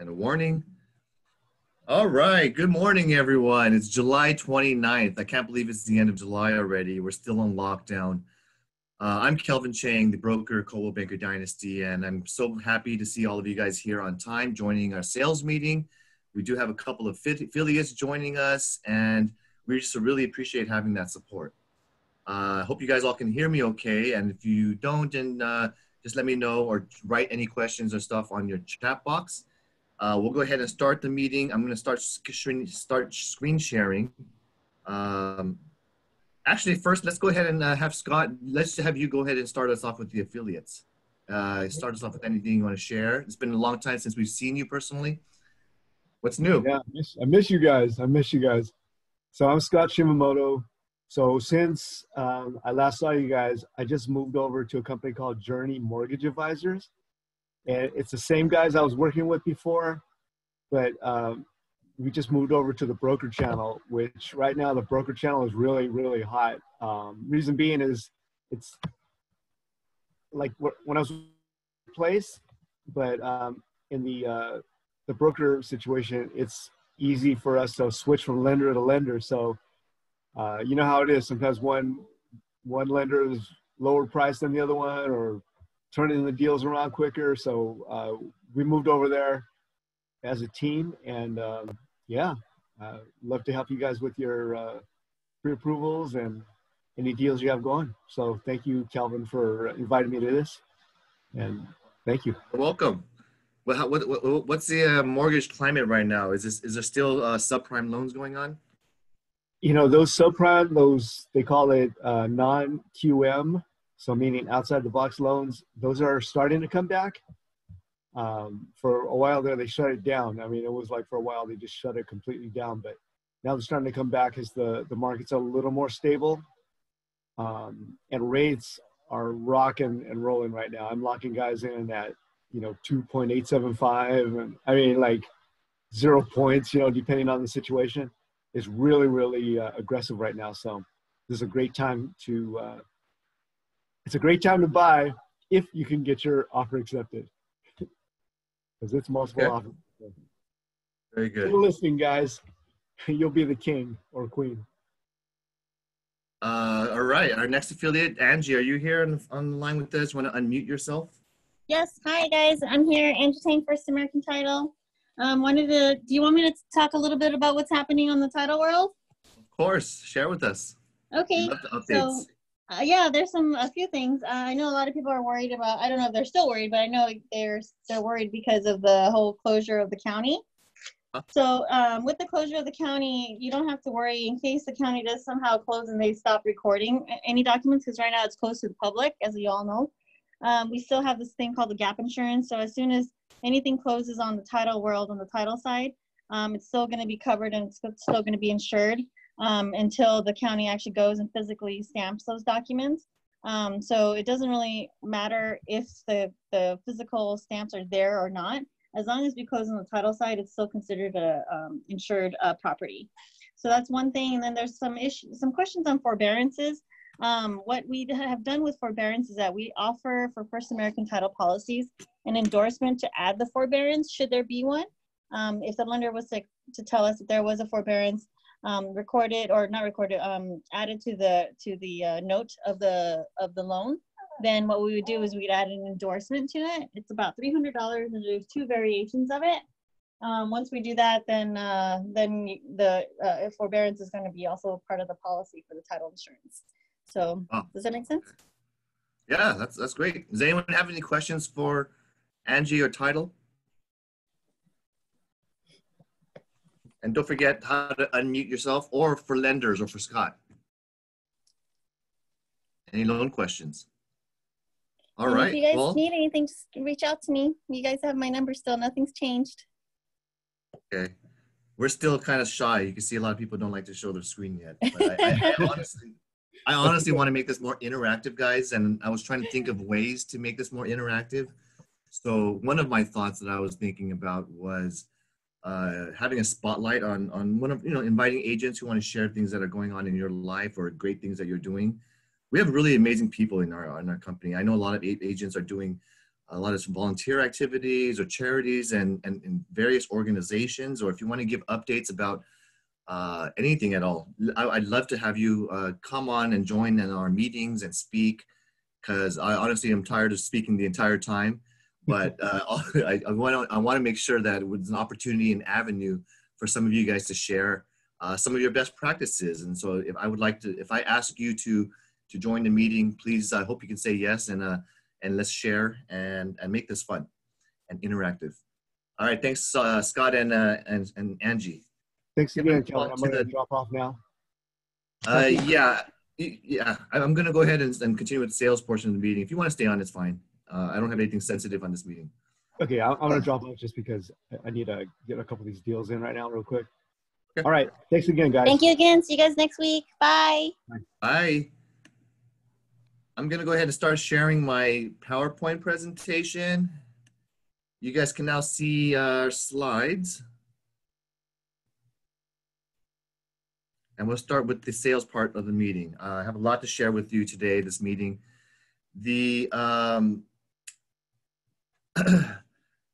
a warning. All right. Good morning, everyone. It's July 29th. I can't believe it's the end of July already. We're still on lockdown. I'm Kelvin Chang, the broker, Coldwell Banker Dynasty, and I'm so happy to see all of you guys here on time joining our sales meeting. We do have a couple of affiliates joining us, and we just really appreciate having that support. I hope you guys all can hear me okay, and if you don't, then just let me know or write any questions or stuff on your chat box. We'll go ahead and start the meeting. I'm going to start screen sharing. Actually, first, let's go ahead and have Scott. Let's have you go ahead and start us off with the affiliates. Start us off with anything you want to share. It's been a long time since we've seen you personally. What's new? Yeah, I miss you guys. I miss you guys. So I'm Scott Shimamoto. So since I last saw you guys, I just moved over to a company called Journey Mortgage Advisors. And it's the same guys I was working with before, but we just moved over to the broker channel, which right now the broker channel is really, really hot. Reason being is it's like when I was in place, but in the broker situation, it's easy for us to switch from lender to lender. So you know how it is. Sometimes one lender is lower price than the other one, or turning the deals around quicker. So we moved over there as a team, and yeah, love to help you guys with your pre-approvals and any deals you have going. So thank you, Calvin, for inviting me to this, and thank you. You're welcome. Well, what's the mortgage climate right now? Is there still subprime loans going on? You know, those subprime, they call it non-QM, so meaning outside the box loans, those are starting to come back. For a while there, they shut it down. I mean, it was like for a while, they just shut it completely down, but now they're starting to come back as the market's a little more stable. And rates are rocking and rolling right now. I'm locking guys in at, 2.875. And I mean, like 0 points, depending on the situation. It's really, really aggressive right now. So this is a great time to, it's a great time to buy if you can get your offer accepted. Because it's multiple offers. Very good. If you're listening, guys, you'll be the king or queen. All right. Our next affiliate, Angie, are you here on the line with us? Want to unmute yourself? Yes. Hi, guys. I'm here. Angie Tang, First American Title. Do you want me to talk a little bit about what's happening on the title world? Of course. Share with us. Okay. We love the updates. So, yeah, there's a few things. I know a lot of people are worried about, I don't know if they're still worried, but I know they're worried because of the whole closure of the county. So with the closure of the county, you don't have to worry in case the county does somehow close and they stop recording any documents, because right now it's closed to the public, as you all know. We still have this thing called the gap insurance. So as soon as anything closes on the title world, on the title side, it's still going to be covered and it's still going to be insured until the county actually goes and physically stamps those documents. So it doesn't really matter if the physical stamps are there or not. As long as we close on the title side, it's still considered a insured property. So that's one thing. And then there's some questions on forbearances. What we have done with forbearance is that we offer for First American Title policies an endorsement to add the forbearance should there be one. If the lender was to tell us that there was a forbearance recorded or not recorded, added to the note of the loan, then what we would do is we'd add an endorsement to it. It's about $300, and there's 2 variations of it. Once we do that, then the forbearance is going to be also part of the policy for the title insurance. So does that make sense? Yeah, that's great. Does anyone have any questions for Angie or title? And don't forget how to unmute yourself, or for lenders or for Scott. Any loan questions? All right. If you guys need anything, just reach out to me. You guys have my number still. Nothing's changed. Okay. We're still kind of shy. You can see a lot of people don't like to show their screen yet. But I honestly want to make this more interactive, guys. And I was trying to think of ways to make this more interactive. So one of my thoughts that I was thinking about was having a spotlight on one of, inviting agents who want to share things that are going on in your life or great things that you're doing. We have really amazing people in our company. I know a lot of agents are doing a lot of volunteer activities or charities and various organizations, or if you want to give updates about anything at all, I'd love to have you come on and join in our meetings and speak, because I honestly am tired of speaking the entire time. But I want to make sure that it was an opportunity and avenue for some of you guys to share some of your best practices. And so if I ask you to join the meeting, please, I hope you can say yes, and let's share and make this fun and interactive. All right, thanks, Scott and Angie. Thanks again, Kelvin. I'm going to drop off now. Yeah, I'm going to go ahead and continue with the sales portion of the meeting. If you want to stay on, it's fine. I don't have anything sensitive on this meeting. Okay, I'm going to drop off just because I need to get a couple of these deals in right now real quick. Okay. All right, thanks again, guys. Thank you again. See you guys next week. Bye. Bye. I'm going to go ahead and start sharing my PowerPoint presentation. You guys can now see our slides. And we'll start with the sales part of the meeting. I have a lot to share with you today, this meeting. The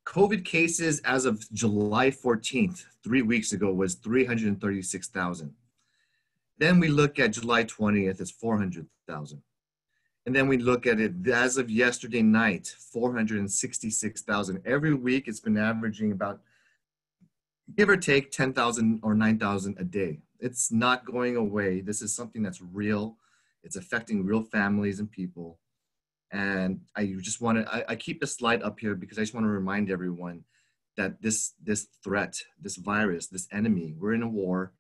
COVID cases as of July 14th, 3 weeks ago, was 336,000. Then we look at July 20th, it's 400,000. And then we look at it as of yesterday night, 466,000. Every week it's been averaging about, give or take, 10,000 or 9,000 a day. It's not going away. This is something that's real. It's affecting real families and people. And I just want to, I keep the slide up here because I just want to remind everyone that this threat, this virus, this enemy, we're in a war,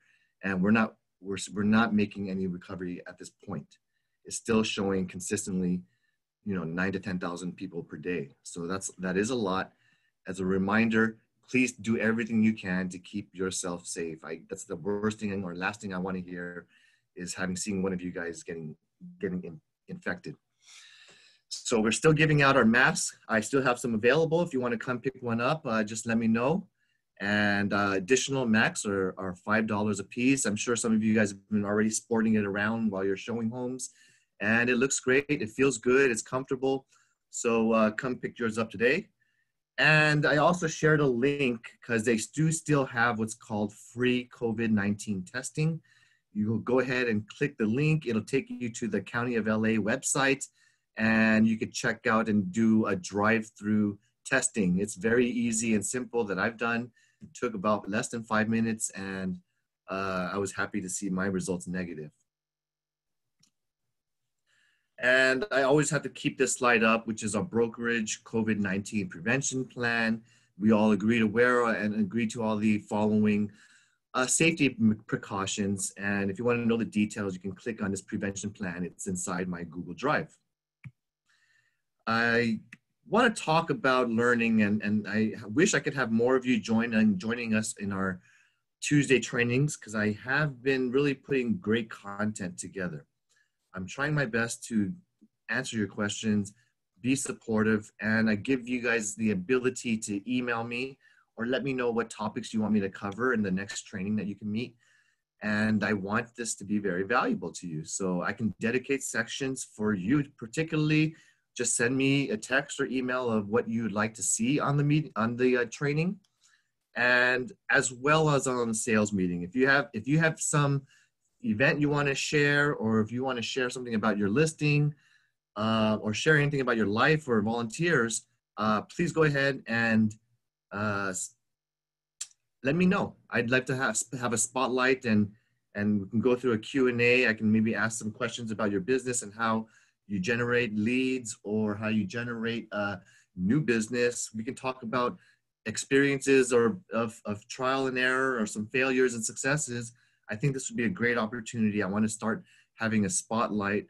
and we're not making any recovery at this point. It's still showing consistently, 9 to 10,000 people per day. So that is a lot. As a reminder, please do everything you can to keep yourself safe. That's the worst thing or last thing I want to hear is seeing one of you guys getting infected. So we're still giving out our masks. I still have some available. If you want to come pick one up, just let me know. And additional masks are $5 a piece. I'm sure some of you guys have been already sporting it around while you're showing homes. And it looks great. It feels good. It's comfortable. So come pick yours up today. And I also shared a link because they do still have what's called free COVID-19 testing. You will go ahead and click the link. It'll take you to the County of LA website, and you could check out and do a drive-through testing. It's very easy and simple that I've done. It took about less than 5 minutes, and I was happy to see my results negative. And I always have to keep this slide up, which is our brokerage COVID-19 prevention plan. We all agree to wear and agree to all the following safety precautions. And if you want to know the details, you can click on this prevention plan. It's inside my Google Drive. I want to talk about learning, and I wish I could have more of you joining us in our Tuesday trainings, because I have been really putting great content together. I'm trying my best to answer your questions, be supportive, and I give you guys the ability to email me or let me know what topics you want me to cover in the next training that you can meet. And I want this to be very valuable to you. So I can dedicate sections for you, particularly just send me a text or email of what you'd like to see on the training, and as well as on the sales meeting. If you have some event you want to share, or if you want to share something about your listing, or share anything about your life or volunteers, please go ahead and let me know. I'd like to have a spotlight, and we can go through a Q&A. I can maybe ask some questions about your business and how you generate leads or how you generate new business. We can talk about experiences or of trial and error or some failures and successes. I think this would be a great opportunity. I want to start having a spotlight,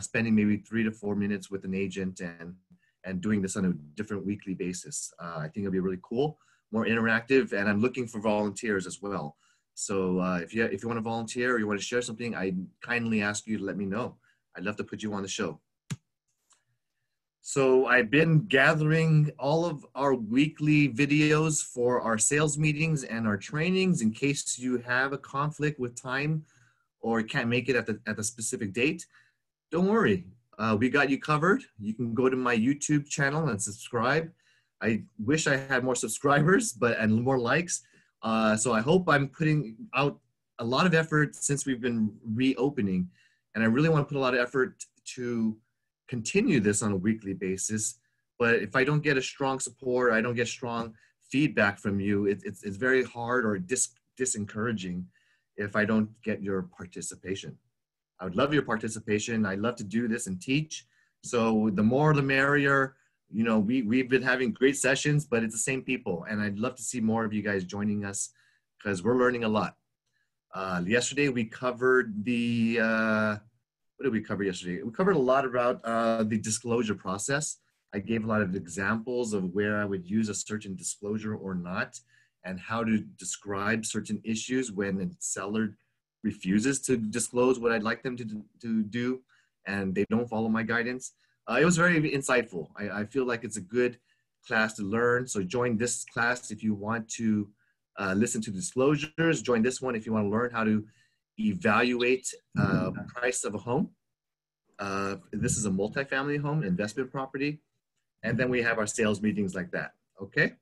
spending maybe 3 to 4 minutes with an agent and doing this on a different weekly basis. I think it'll be really cool, more interactive, and I'm looking for volunteers as well. So if you want to volunteer or you want to share something, I kindly ask you to let me know. I'd love to put you on the show. So I've been gathering all of our weekly videos for our sales meetings and our trainings in case you have a conflict with time or can't make it at the specific date. Don't worry. we got you covered. You can go to my YouTube channel and subscribe. I wish I had more subscribers, and more likes. So I hope I'm putting out a lot of effort since we've been reopening. And I really want to put a lot of effort to continue this on a weekly basis. But if I don't get a strong support, I don't get strong feedback from you, it's very hard or disencouraging if I don't get your participation. I would love your participation. I love to do this and teach. So the more the merrier. You know, we've been having great sessions, but it's the same people. And I'd love to see more of you guys joining us because we're learning a lot. Yesterday, we covered the, what did we cover yesterday? We covered a lot about the disclosure process. I gave a lot of examples of where I would use a certain disclosure or not, and how to describe certain issues when the seller refuses to disclose what I'd like them to do, and they don't follow my guidance. It was very insightful. I feel like it's a good class to learn. So join this class if you want to listen to disclosures. Join this one if you want to learn how to evaluate price of a home. This is a multifamily home, investment property. And then we have our sales meetings like that. Okay?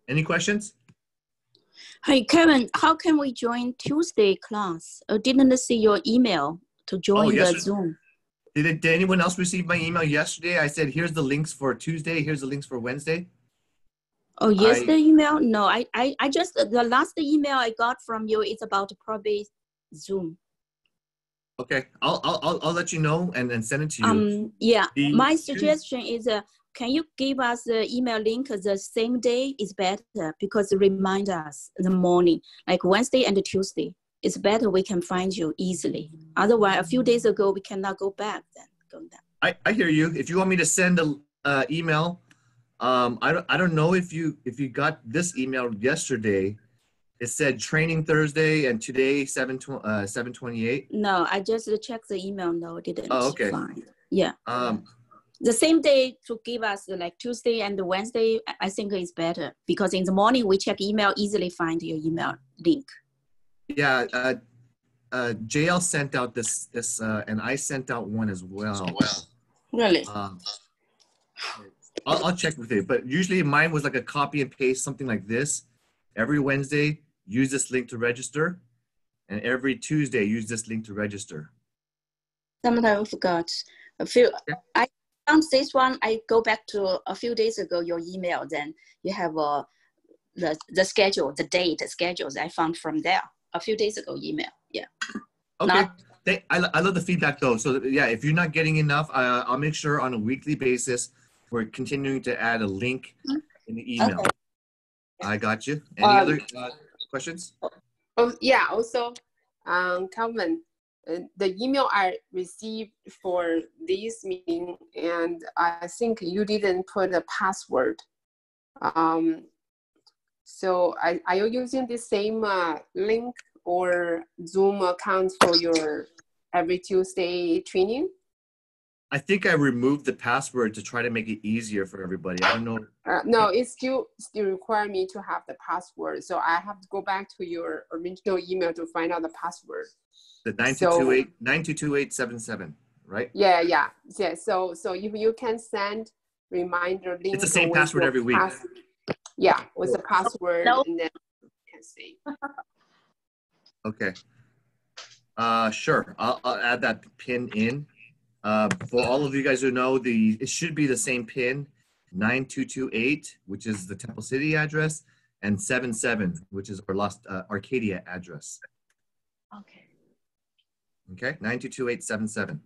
Any questions? Hi, Kevin. How can we join Tuesday class? I didn't see your email to join the Zoom. Did anyone else receive my email yesterday? I said, here's the links for Tuesday. Here's the links for Wednesday. Oh, yesterday email? No, I just, the last email I got from you is about probate Zoom. Okay, I'll let you know and send it to you. Yeah, my suggestion is, can you give us the email link the same day is better, because it reminds us in the morning, like Wednesday and Tuesday. It's better we can find you easily. Otherwise, a few days ago, we cannot go back then. I hear you. If you want me to send an email, I don't know if you got this email yesterday. It said training Thursday and today 7/28. No, I just checked the email. No, didn't find. Yeah. The same day to give us like Tuesday and Wednesday, I think is better, because in the morning we check email, easily find your email link. Yeah, JL sent out this, and I sent out one as well. Really? I'll check with it, but usually mine was like a copy and paste, something like this. Every Wednesday, use this link to register, and every Tuesday, use this link to register. Sometimes I forgot. I found this one. I go back to a few days ago, your email. Then you have the schedule, the date, the schedules I found from there. A few days ago email. Yeah. Okay. I love the feedback though. So yeah, if you're not getting enough, I'll make sure on a weekly basis we're continuing to add a link in the email. Okay. I got you. Any other questions? Oh yeah. Also, Calvin, the email I received for this meeting, and I think you didn't put a password. So are you using the same link or Zoom account for your every Tuesday training? I think I removed the password to try to make it easier for everybody. I don't know. No, it still require me to have the password. So I have to go back to your original email to find out the password. The 922877, right? Yeah. So if you can send reminder link. It's the same password every week. Yeah, with the password, and then you can see. Okay. Sure. I'll add that pin in. For all of you guys who know, it should be the same pin, 9228, which is the Temple City address, and 77, which is our lost Arcadia address. Okay, 922877.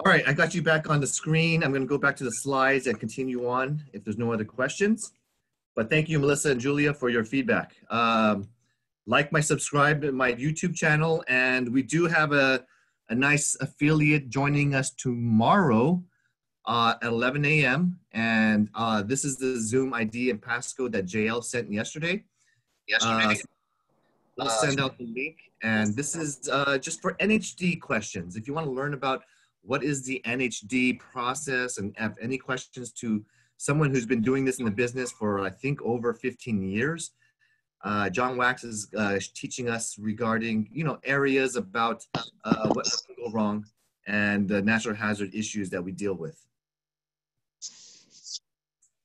All right, I got you back on the screen. I'm going to go back to the slides and continue on if there's no other questions. But thank you, Melissa and Julia, for your feedback. Subscribe to my YouTube channel, and we do have a nice affiliate joining us tomorrow at 11 a.m. And this is the Zoom ID and passcode that JL sent yesterday. We'll send out the link, and this is just for NHD questions. If you want to learn about what is the NHD process and have any questions to someone who's been doing this in the business for, I think, over 15 years, John Wax is teaching us regarding, areas about what can go wrong and the natural hazard issues that we deal with.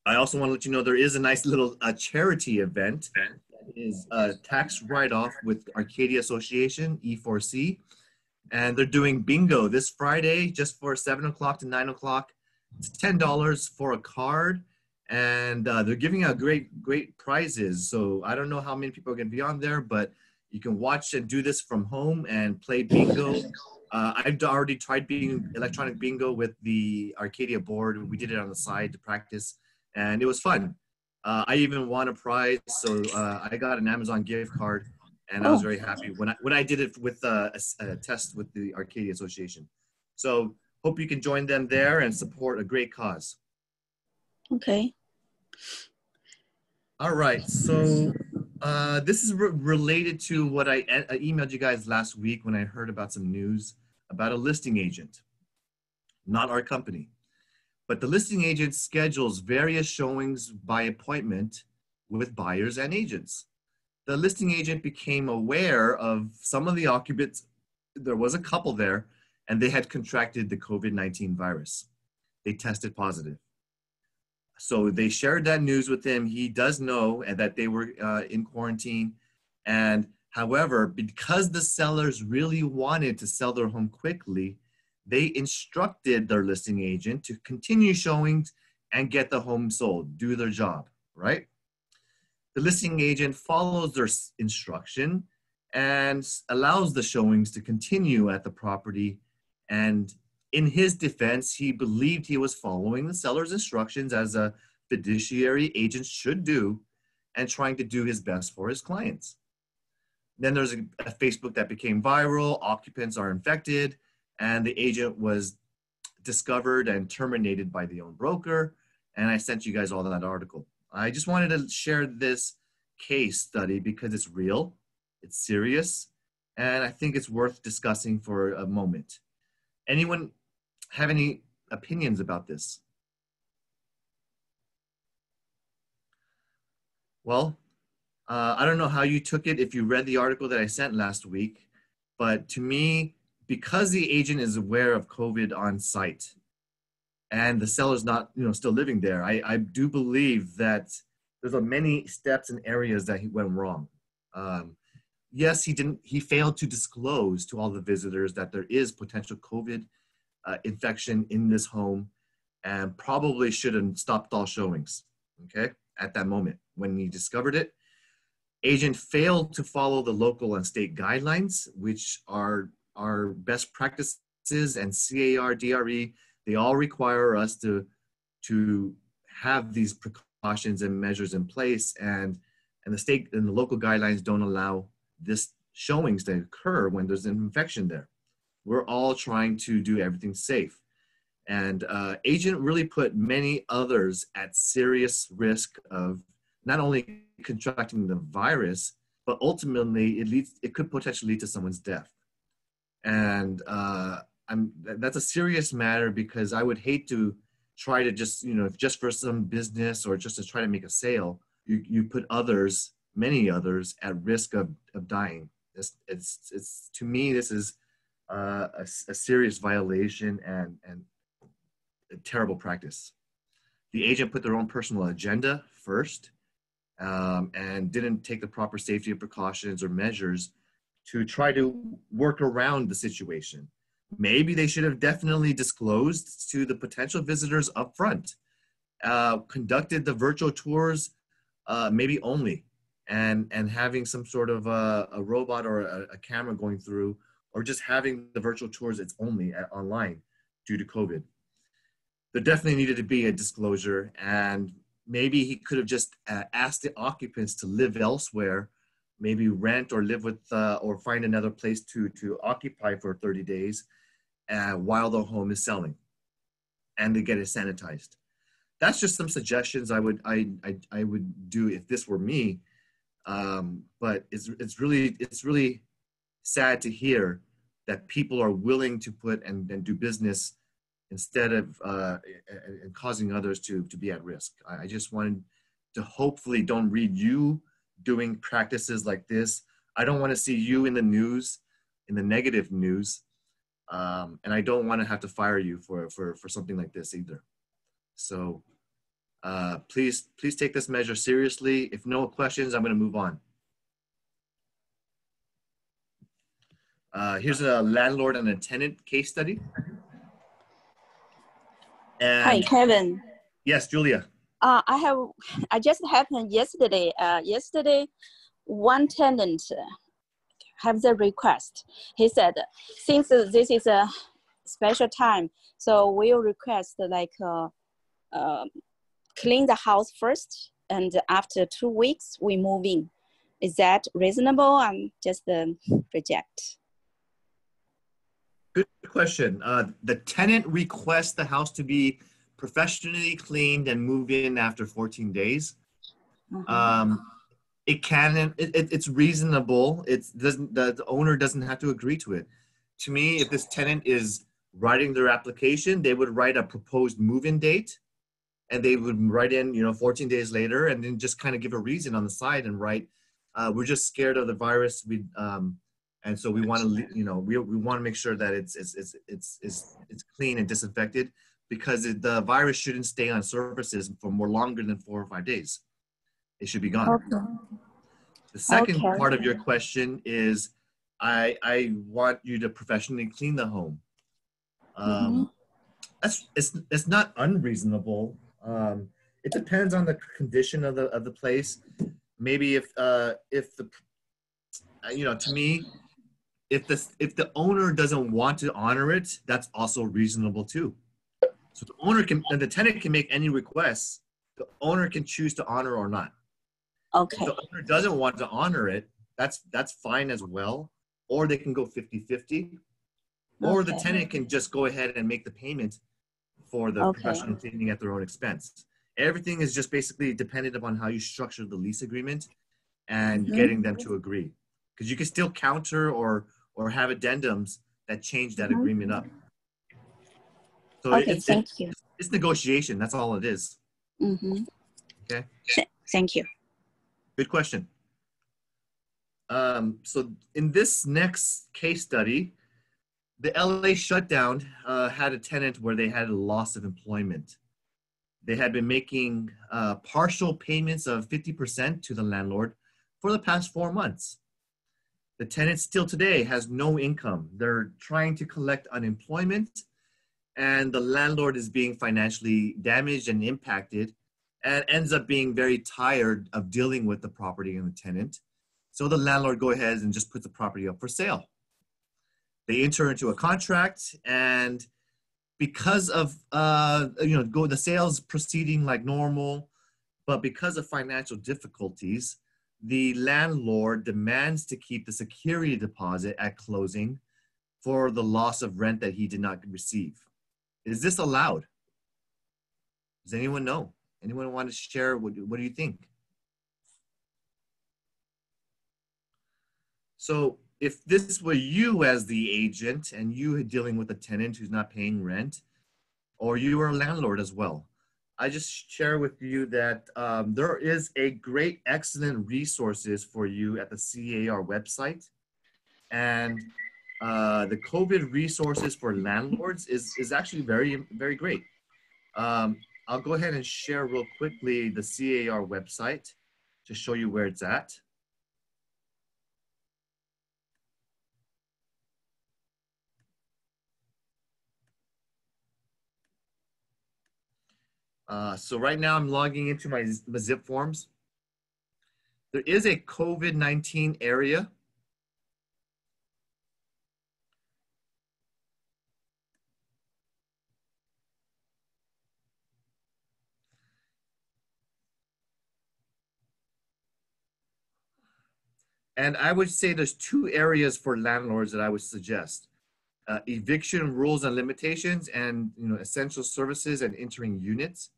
I also want to let you know there is a nice little charity event that is a tax write-off with Arcadia Association, E4C. And they're doing bingo this Friday just for 7 o'clock to 9 o'clock. It's $10 for a card. And they're giving out great prizes. So I don't know how many people are going to be on there, but you can watch and do this from home and play bingo. I've already tried being electronic bingo with the Arcadia board. We did it on the side to practice, and it was fun. I even won a prize, so I got an Amazon gift card, and I was very happy when I did it with a test with the Arcadia Association. So hope you can join them there and support a great cause. Okay. All right, so this is related to what I emailed you guys last week when I heard about some news about a listing agent, not our company. But the listing agent schedules various showings by appointment with buyers and agents. The listing agent became aware of some of the occupants. There was a couple there, and they had contracted the COVID-19 virus. They tested positive. So they shared that news with him. He does know that they were in quarantine. And however, because the sellers really wanted to sell their home quickly, they instructed their listing agent to continue showings and get the home sold, do their job, right? The listing agent follows their instruction and allows the showings to continue at the property. And in his defense, he believed he was following the seller's instructions as a fiduciary agent should do and trying to do his best for his clients. Then there's a Facebook that became viral, occupants are infected, and the agent was discovered and terminated by the own broker. And I sent you guys all that article. I just wanted to share this case study because it's real, it's serious, and I think it's worth discussing for a moment. Anyone have any opinions about this? Well, I don't know how you took it if you read the article that I sent last week, but to me, because the agent is aware of COVID on site and the seller's not, still living there, I do believe that there's many steps and areas that he went wrong. Yes, he failed to disclose to all the visitors that there is potential COVID infection in this home and probably should have stopped all showings, okay, at that moment when he discovered it. Agent failed to follow the local and state guidelines, which are best practices, and CAR, DRE, they all require us to have these precautions and measures in place, and the state and the local guidelines don't allow this showings to occur when there's an infection there. We're all trying to do everything safe. And agent really put many others at serious risk of not only contracting the virus, but ultimately it could potentially lead to someone's death. And that's a serious matter because I would hate to try to just for some business or just to try to make a sale, you put others, many others, at risk of dying. It's to me, this is a serious violation and a terrible practice. The agent put their own personal agenda first and didn't take the proper safety precautions or measures to try to work around the situation. Maybe they should have definitely disclosed to the potential visitors up front, conducted the virtual tours maybe only, and having some sort of a robot or a camera going through, or just having the virtual tours, it's only online due to COVID. There definitely needed to be a disclosure, and maybe he could have just asked the occupants to live elsewhere, maybe rent or live with, or find another place to occupy for 30 days while the home is selling, and to get it sanitized. That's just some suggestions I would do if this were me. But it's really sad to hear that people are willing to put and do business instead of causing others to be at risk. I just wanted to hopefully don't read you doing practices like this. I don't want to see you in the news, in the negative news. And I don't want to have to fire you for something like this either. So please take this measure seriously. If no questions, I'm going to move on. Here's a landlord and a tenant case study. And Hi, Kevin. yes, Julia. I just happened yesterday. Yesterday, one tenant have the request. He said, since this is a special time, so we'll request like clean the house first, and after 2 weeks we move in. Is that reasonable? I'm just reject. Good question. The tenant requests the house to be professionally cleaned and move in after 14 days. It's reasonable. The owner doesn't have to agree to it. To me, if this tenant is writing their application, they would write a proposed move-in date, and they would write in, 14 days later, and then just kind of give a reason on the side and write, we're just scared of the virus. And so we want to, we want to make sure that it's clean and disinfected, because the virus shouldn't stay on surfaces for more longer than 4 or 5 days. It should be gone. Okay. The second part of your question is, I want you to professionally clean the home. It's not unreasonable. It depends on the condition of the place. Maybe if to me, if the owner doesn't want to honor it, that's also reasonable too. So the tenant can make any requests. The owner can choose to honor or not. Okay. If the owner doesn't want to honor it, that's fine as well. Or they can go 50-50. Or the tenant can just go ahead and make the payment for the professional cleaning at their own expense. Everything is just basically dependent upon how you structure the lease agreement and getting them to agree. Because you can still counter or have addendums that change that agreement up. So thank you. It's negotiation. That's all it is. Okay. Thank you. Good question. So in this next case study, the LA shutdown had a tenant where they had a loss of employment. They had been making partial payments of 50% to the landlord for the past 4 months. The tenant still today has no income. They're trying to collect unemployment, and the landlord is being financially damaged and impacted, and ends up being very tired of dealing with the property and the tenant. So the landlord goes ahead and just puts the property up for sale. They enter into a contract, and because of the sales proceeding like normal, but because of financial difficulties, the landlord demands to keep the security deposit at closing for the loss of rent that he did not receive. Is this allowed? Does anyone know? Anyone want to share? What do you think? So if this were you as the agent and you dealing with a tenant who's not paying rent, or you are a landlord as well, I just share with you that there is a great, excellent resources for you at the CAR website. And the COVID resources for landlords is actually very, very great. I'll go ahead and share real quickly the CAR website to show you where it's at. So right now I'm logging into my zip forms. There is a COVID-19 area. And I would say there's 2 areas for landlords that I would suggest. Eviction rules and limitations, and essential services and entering units.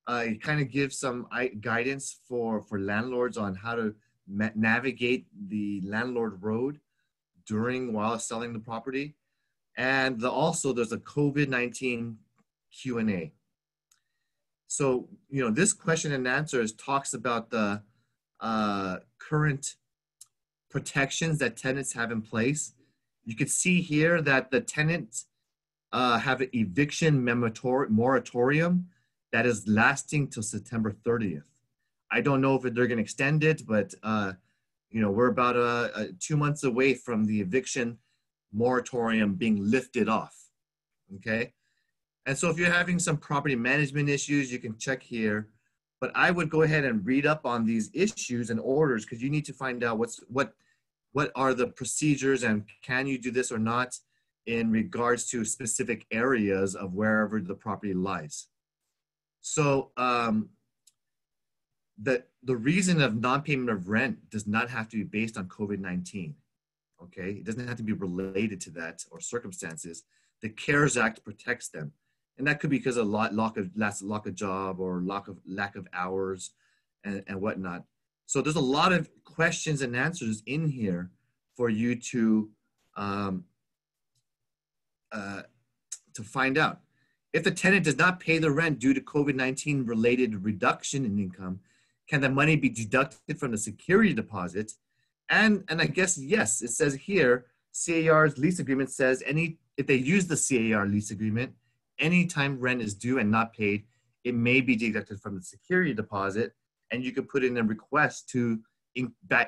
It kind of gives some guidance for landlords on how to navigate the landlord road while selling the property. And also there's a COVID-19 Q&A. So, this question and answers talks about the current protections that tenants have in place. You can see here that the tenants have an eviction moratorium that is lasting till September 30th. I don't know if they're going to extend it, but you know, we're about 2 months away from the eviction moratorium being lifted off. Okay, and so if you're having some property management issues, you can check here. But I would go ahead and read up on these issues and orders, because you need to find out what are the procedures and can you do this or not in regards to specific areas of wherever the property lies. So the reason of non-payment of rent does not have to be based on COVID-19. Okay, it doesn't have to be related to that or circumstances. The CARES Act protects them, and that could be because of lack of job or lack of hours and whatnot. So there's a lot of questions and answers in here for you to find out. If the tenant does not pay the rent due to COVID-19 related reduction in income, can the money be deducted from the security deposit? And I guess, yes, it says here, CAR's lease agreement says if they use the CAR lease agreement, anytime rent is due and not paid, it may be deducted from the security deposit, and you could put in a request to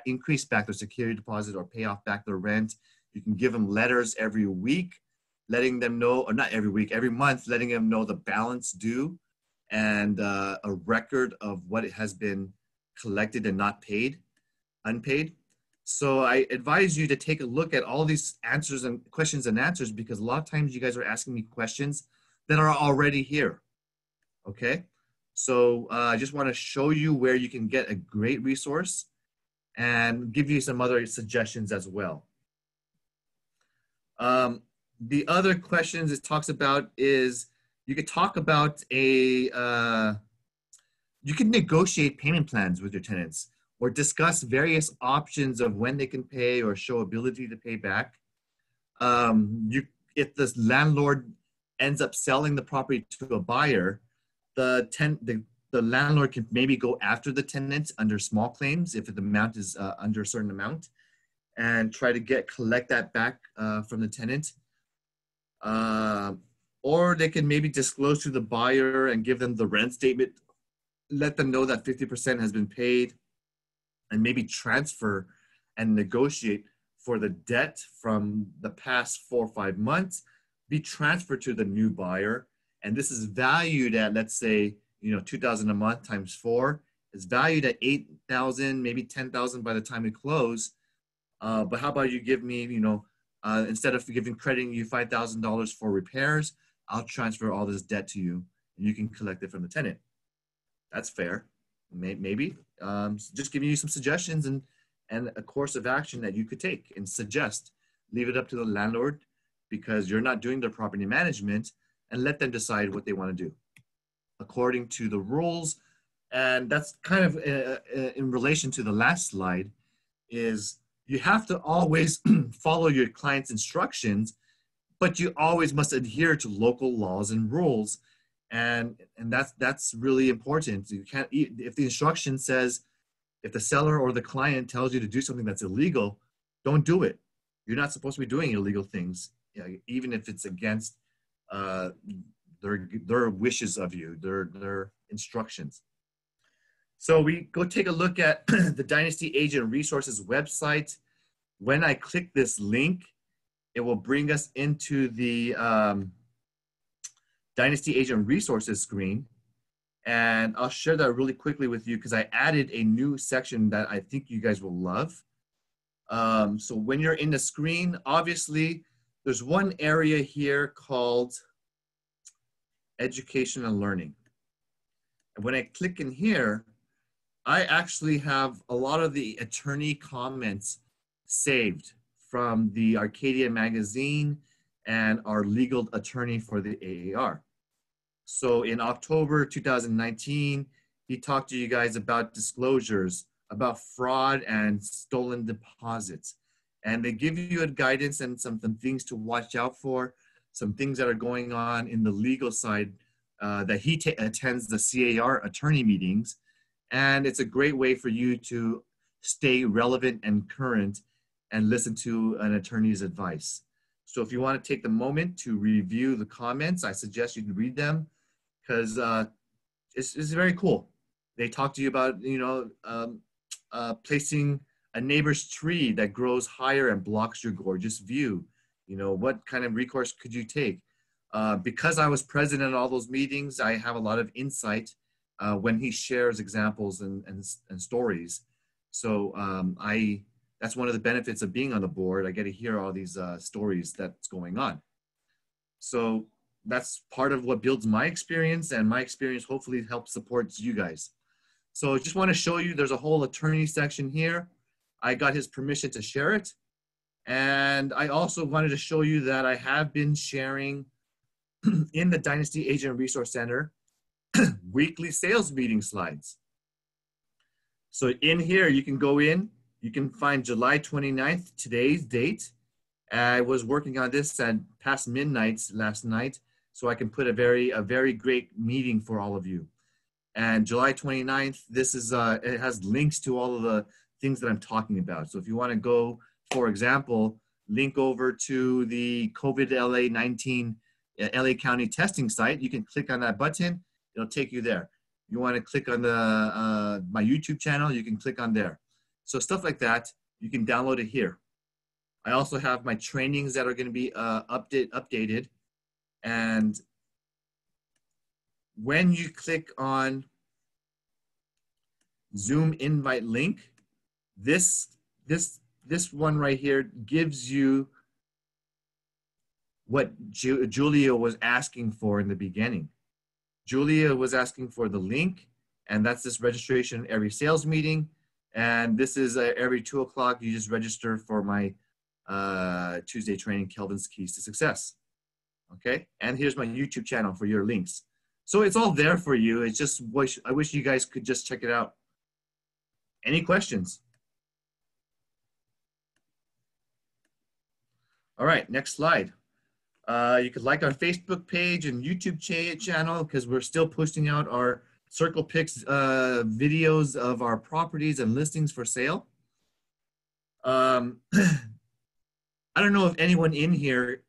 increase back their security deposit or pay off back their rent. You can give them letters every week, letting them know, or not every week, every month, letting them know the balance due and a record of what it has been collected and not paid, unpaid. So I advise you to take a look at all these answers and questions and answers, because a lot of times you guys are asking me questions that are already here, okay? So I just want to show you where you can get a great resource and give you some other suggestions as well. The other questions it talks about is you could talk about you can negotiate payment plans with your tenants or discuss various options of when they can pay or show ability to pay back. If the landlord ends up selling the property to a buyer, the landlord can maybe go after the tenant under small claims if the amount is under a certain amount, and try to collect that back from the tenant. Or they can maybe disclose to the buyer and give them the rent statement, let them know that 50% has been paid, and maybe transfer and negotiate for the debt from the past 4 or 5 months be transferred to the new buyer. And this is valued at, let's say, $2,000 a month times 4 is valued at $8,000, maybe $10,000 by the time we close. But how about you give me, instead of crediting you $5,000 for repairs, I'll transfer all this debt to you and you can collect it from the tenant. That's fair, maybe. Just giving you some suggestions and a course of action that you could take and suggest. Leave it up to the landlord, because you're not doing their property management, and let them decide what they want to do according to the rules. And that's kind of in relation to the last slide, is you have to always follow your client's instructions, but you always must adhere to local laws and rules. And that's really important. You can't, if the instruction says, if the seller or the client tells you to do something that's illegal, don't do it. You're not supposed to be doing illegal things, even if it's against their wishes of you, their instructions. So we go take a look at the Dynasty Agent Resources website. When I click this link, it will bring us into the Dynasty Agent Resources screen. And I'll share that really quickly with you because I added a new section that I think you guys will love. So when you're in the screen, obviously, there's one area here called Education and Learning. And when I click in here, I actually have a lot of the attorney comments saved from the Arcadia magazine and our legal attorney for the AAR. So in October 2019, he talked to you guys about disclosures, about fraud and stolen deposits. And they give you a guidance and some things to watch out for, some things that are going on in the legal side, that he attends the CAR attorney meetings. And it's a great way for you to stay relevant and current and listen to an attorney's advice. So if you want to take the moment to review the comments, I suggest you read them because it's very cool. They talk to you about, placing a neighbor's tree that grows higher and blocks your gorgeous view. What kind of recourse could you take? Because I was present at all those meetings, I have a lot of insight when he shares examples and stories. So that's one of the benefits of being on the board. I get to hear all these stories that's going on. So that's part of what builds my experience, and my experience hopefully helps support you guys. So I just want to show you, there's a whole attorney section here. I got his permission to share it. And I also wanted to show you that I have been sharing in the Dynasty Agent Resource Center weekly sales meeting slides. So in here, you can go in, you can find July 29th, today's date. I was working on this at past midnight last night, so I can put a very great meeting for all of you. And July 29th, this is, it has links to all of the things that I'm talking about. So if you want to go, for example, link over to the COVID-19 LA County testing site, you can click on that button, it'll take you there. You want to click on the my YouTube channel, you can click on there. So stuff like that, you can download it here. I also have my trainings that are going to be updated. And when you click on Zoom invite link, this one right here gives you what Julia was asking for in the beginning. Julia was asking for the link, and that's this registration every sales meeting. And this is every 2 o'clock, you just register for my Tuesday training, Kelvin's Keys to Success. Okay, and here's my YouTube channel for your links. So it's all there for you. It's just, I wish you guys could just check it out. Any questions? All right, next slide. You could like our Facebook page and YouTube channel because we're still pushing out our Circle Picks videos of our properties and listings for sale. I don't know if anyone in here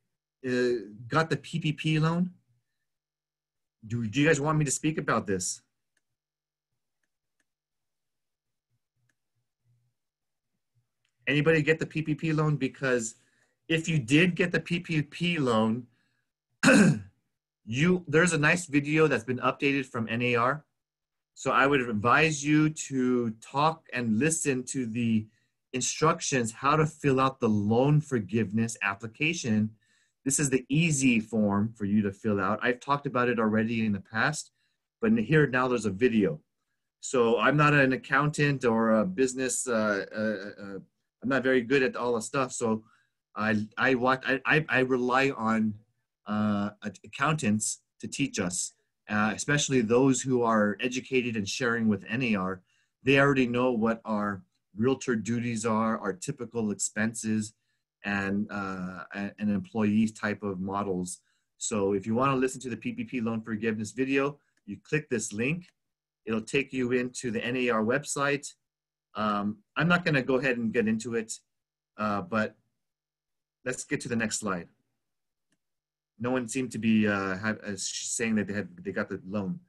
got the PPP loan. Do you guys want me to speak about this? Anybody get the PPP loan? Because if you did get the PPP loan, there's a nice video that's been updated from NAR. So I would advise you to talk and listen to the instructions how to fill out the loan forgiveness application. This is the easy form for you to fill out. I've talked about it already in the past, but here now there's a video. So I'm not an accountant or a business, I'm not very good at all the stuff. So I rely on accountants to teach us, especially those who are educated and sharing with NAR. They already know what our realtor duties are, our typical expenses, and employee type of models. So if you want to listen to the PPP loan forgiveness video, you click this link. It'll take you into the NAR website. I'm not going to go ahead and get into it, but let's get to the next slide. No one seemed to be saying that they got the loan.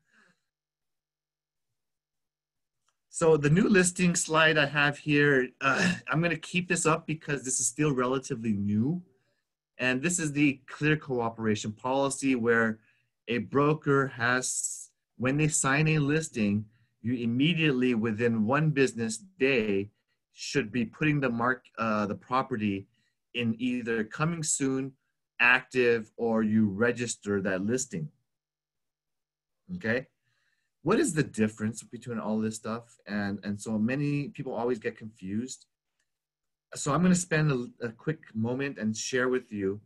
So the new listing slide I have here, I'm going to keep this up because this is still relatively new. And this is the clear cooperation policy where a broker has, when they sign a listing, you immediately within 1 business day should be putting the property in either coming soon, active, or you register that listing. Okay? What is the difference between all this stuff? And so many people always get confused. So I'm going to spend a quick moment and share with you.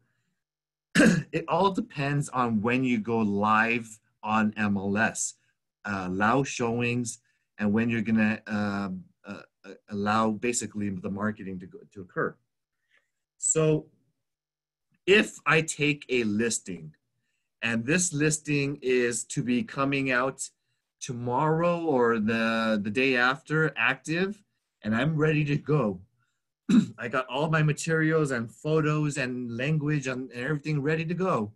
It all depends on when you go live on MLS, allow showings, and when you're going to allow basically the marketing to occur. So if I take a listing, and this listing is to be coming out tomorrow or the day after active, and I'm ready to go. I got all my materials and photos and language and everything ready to go.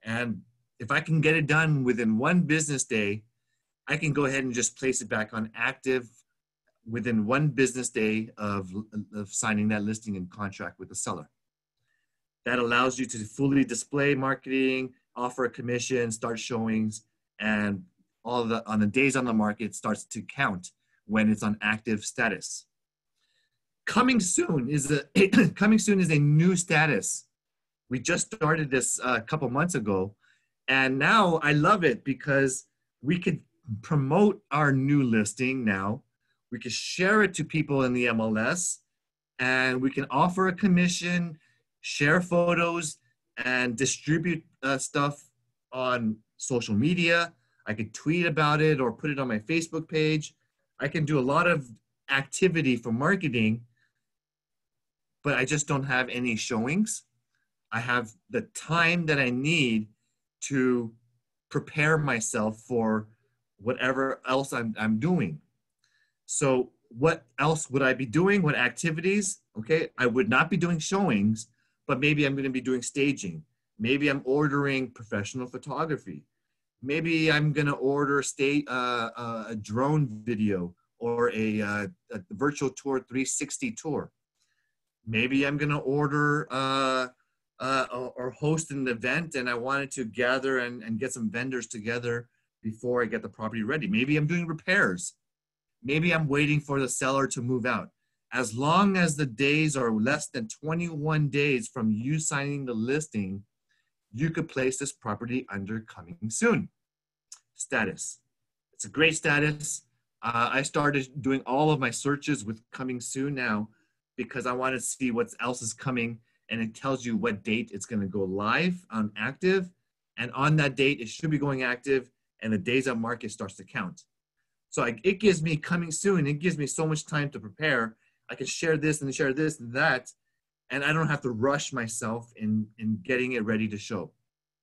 And if I can get it done within one business day, I can go ahead and just place it back on active within one business day of signing that listing and contract with the seller. That allows you to fully display marketing, offer a commission, start showings, and all the on the days on the market starts to count when it's on active status. Coming soon is a new status. We just started this a couple months ago, and now I love it because we could promote our new listing now. We can share it to people in the MLS, and we can offer a commission, share photos, and distribute stuff on social media. I could tweet about it or put it on my Facebook page. I can do a lot of activity for marketing, but I just don't have any showings. I have the time that I need to prepare myself for whatever else I'm doing. So what else would I be doing? What activities? Okay, I would not be doing showings, but maybe I'm going to be doing staging. Maybe I'm ordering professional photography. Maybe I'm going to order a drone video or a virtual tour 360 tour. Maybe I'm going to order or host an event, and I wanted to gather and get some vendors together before I get the property ready. Maybe I'm doing repairs. Maybe I'm waiting for the seller to move out. As long as the days are less than 21 days from you signing the listing, you could place this property under coming soon status. It's a great status. I started doing all of my searches with coming soon now because I want to see what else is coming, and it tells you what date it's going to go live on active. And on that date, it should be going active, and the days on market starts to count. So it gives me coming soon. It gives me so much time to prepare. I can share this and share this and that, and I don't have to rush myself in getting it ready to show.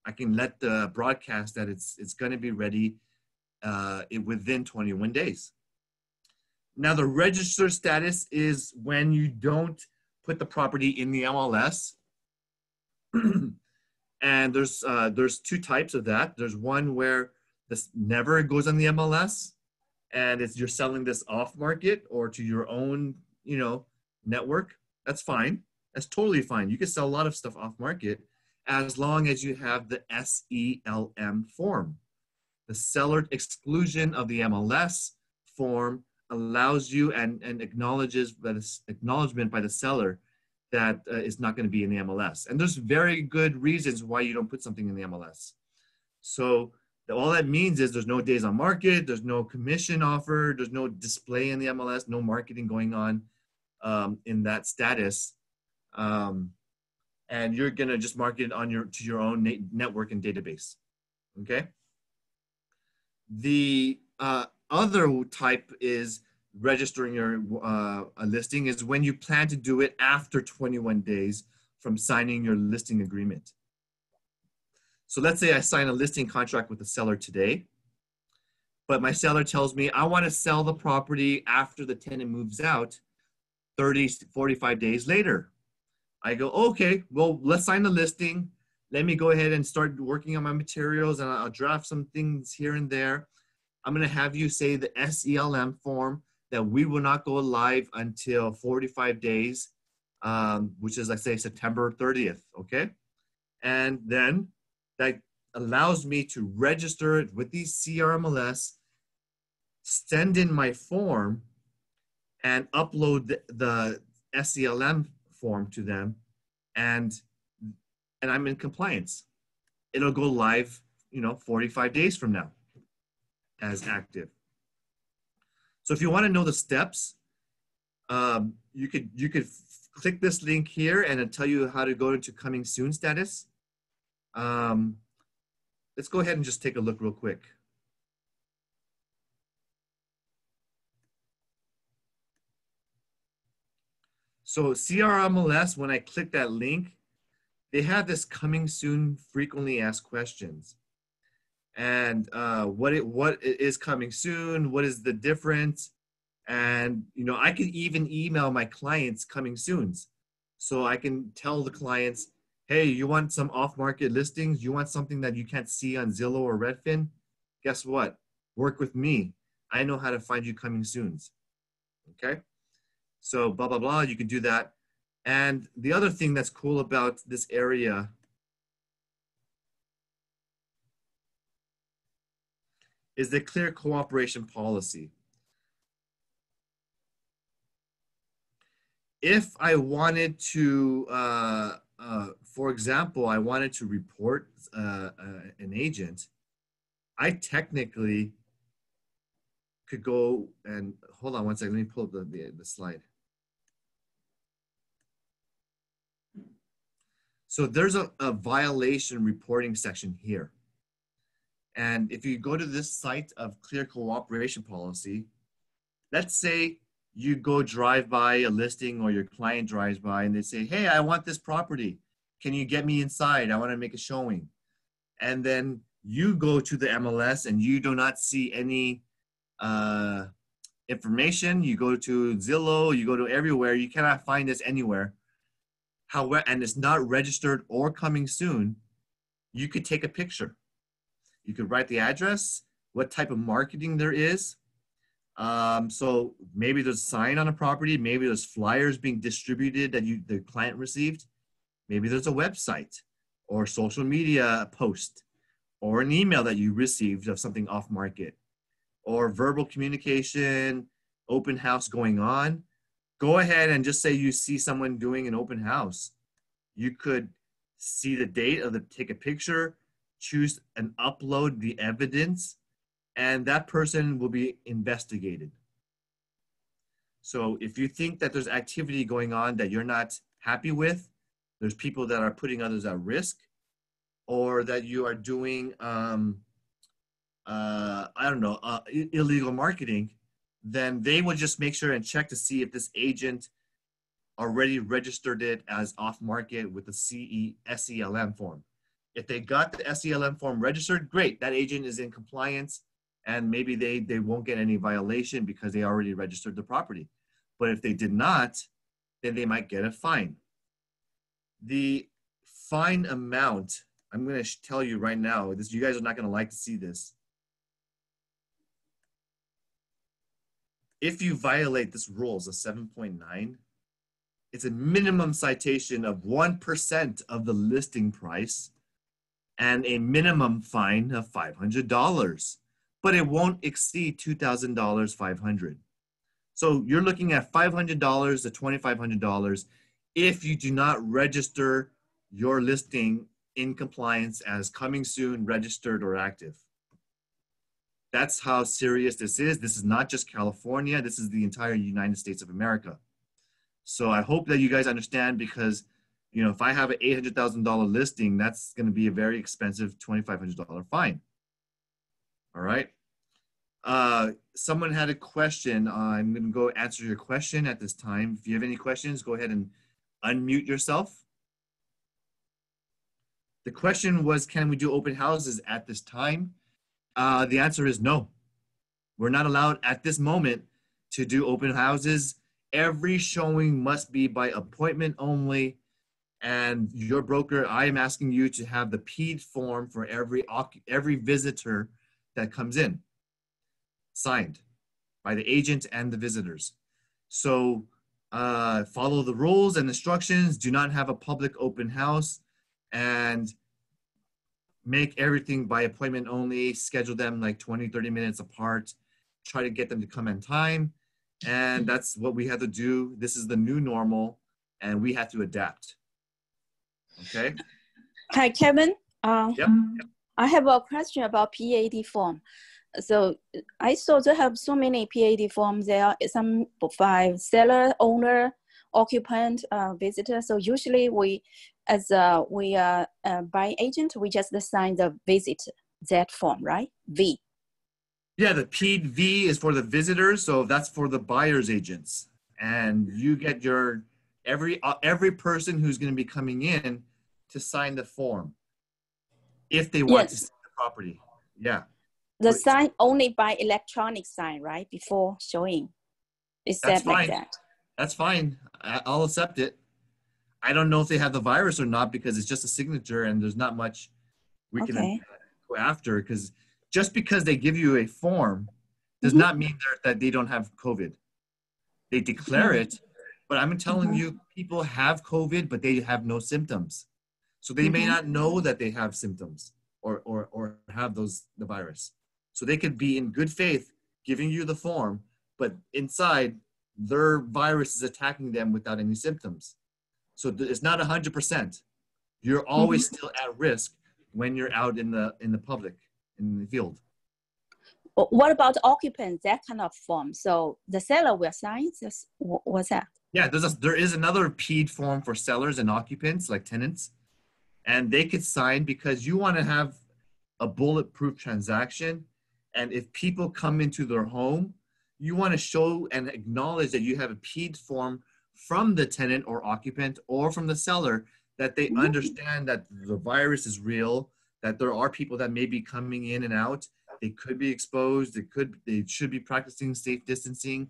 I can let the broadcast that it's going to be ready within 21 days. Now, the registered status is when you don't put the property in the MLS. And there's two types of that. There's one where this never goes on the MLS, and you're selling this off market or to your own, network. That's fine. That's totally fine. You can sell a lot of stuff off market as long as you have the SELM form. The seller exclusion of the MLS form allows you and acknowledgement by the seller that it's not going to be in the MLS. And there's very good reasons why you don't put something in the MLS. So all that means is there's no days on market, there's no commission offer, there's no display in the MLS, no marketing going on in that status. And you're going to just market it to your own network and database. Okay. The other type is registering your a listing is when you plan to do it after 21 days from signing your listing agreement. So let's say I sign a listing contract with the seller today, but my seller tells me I want to sell the property after the tenant moves out 30, 45 days later. I go, okay, well, let's sign the listing. Let me go ahead and start working on my materials, and I'll draft some things here and there. I'm going to have you say the SELM form that we will not go live until 45 days, which is, I say, September 30th, okay? And then that allows me to register it with the CRMLS, send in my form, and upload the SELM form to them, and I'm in compliance. It'll go live, 45 days from now as active. So if you want to know the steps, you could click this link here and it'll tell you how to go into coming soon status. Let's go ahead and just take a look real quick. So CRMLS, when I click that link, they have this coming soon frequently asked questions. and what is coming soon, what is the difference. And, you know, I could even email my clients coming soons. So I can tell the clients, hey, you want some off-market listings? You want something that you can't see on Zillow or Redfin? Guess what? Work with me. I know how to find you coming soons. Okay? So blah, blah, blah, you can do that. And the other thing that's cool about this area is the clear cooperation policy. If I wanted to, for example, I wanted to report an agent, I technically could go and, hold on one second, let me pull up the slide. So there's a violation reporting section here. And if you go to this site of clear cooperation policy, let's say you go drive by a listing or your client drives by and they say, hey, I want this property. Can you get me inside? I want to make a showing. And then you go to the MLS and you do not see any information. You go to Zillow, you go to everywhere. You cannot find this anywhere. However, and it's not registered or coming soon. You could take a picture. You could write the address, what type of marketing there is. So maybe there's a sign on a property, maybe there's flyers being distributed that the client received. Maybe there's a website or social media post or an email that you received of something off market or verbal communication, open house going on. Go ahead and just say you see someone doing an open house. You could see the date of take a picture, choose and upload the evidence, and that person will be investigated. So if you think that there's activity going on that you're not happy with, there's people that are putting others at risk, or that you are doing, illegal marketing, then they will just make sure and check to see if this agent already registered it as off market with the SELM form. If they got the SELM form registered, great, that agent is in compliance, and maybe they won't get any violation because they already registered the property. But if they did not, then they might get a fine. The fine amount, I'm going to tell you right now, you guys are not going to like to see this. If you violate this rules of 7.9, it's a minimum citation of 1% of the listing price and a minimum fine of $500, but it won't exceed $2,000, $500. So you're looking at $500 to $2,500 if you do not register your listing in compliance as coming soon, registered, or active. That's how serious this is. This is not just California. This is the entire United States of America. So I hope that you guys understand, because, you know, if I have an $800,000 listing, that's going to be a very expensive $2,500 fine. All right. Someone had a question. I'm going to go answer your question at this time. If you have any questions, go ahead and unmute yourself. The question was, can we do open houses at this time? The answer is no. We're not allowed at this moment to do open houses. Every showing must be by appointment only. And your broker, I am asking you to have the PED form for every visitor that comes in, signed by the agent and the visitors. So follow the rules and instructions. Do not have a public open house, and make everything by appointment only. Schedule them like 20, 30 minutes apart. Try to get them to come in time. And that's what we have to do. This is the new normal, and we have to adapt. Okay? Hi, Kevin. Yep. I have a question about PAD form. So I saw they have so many PAD forms there. Some by seller, owner, occupant, visitor. So usually we, as by agent, we just assign the visit, that form, right? V. Yeah, the PED V is for the visitors, so that's for the buyer's agents. And you get your every person who's going to be coming in to sign the form if they want to see the property. Yeah. The sign only by electronic sign, right? Before showing. Is That's that like fine. that? That's fine. I'll accept it. I don't know if they have the virus or not because it's just a signature and there's not much we can Okay. go after, because just because they give you a form does Mhm. not mean that they don't have COVID. They declare it, but I'm telling you, people have COVID, but they have no symptoms. So they may not know that they have symptoms or have the virus. So they could be in good faith giving you the form, but inside their virus is attacking them without any symptoms. So it's not 100%. You're always still at risk when you're out in the public, in the field. What about occupants, that kind of form? So the seller will sign this, what's that? Yeah, there is another PED form for sellers and occupants, like tenants. And they could sign because you want to have a bulletproof transaction. And if people come into their home, you want to show and acknowledge that you have a PED form from the tenant or occupant or from the seller, that they understand that the virus is real, that there are people that may be coming in and out. They could be exposed. They should be practicing safe distancing,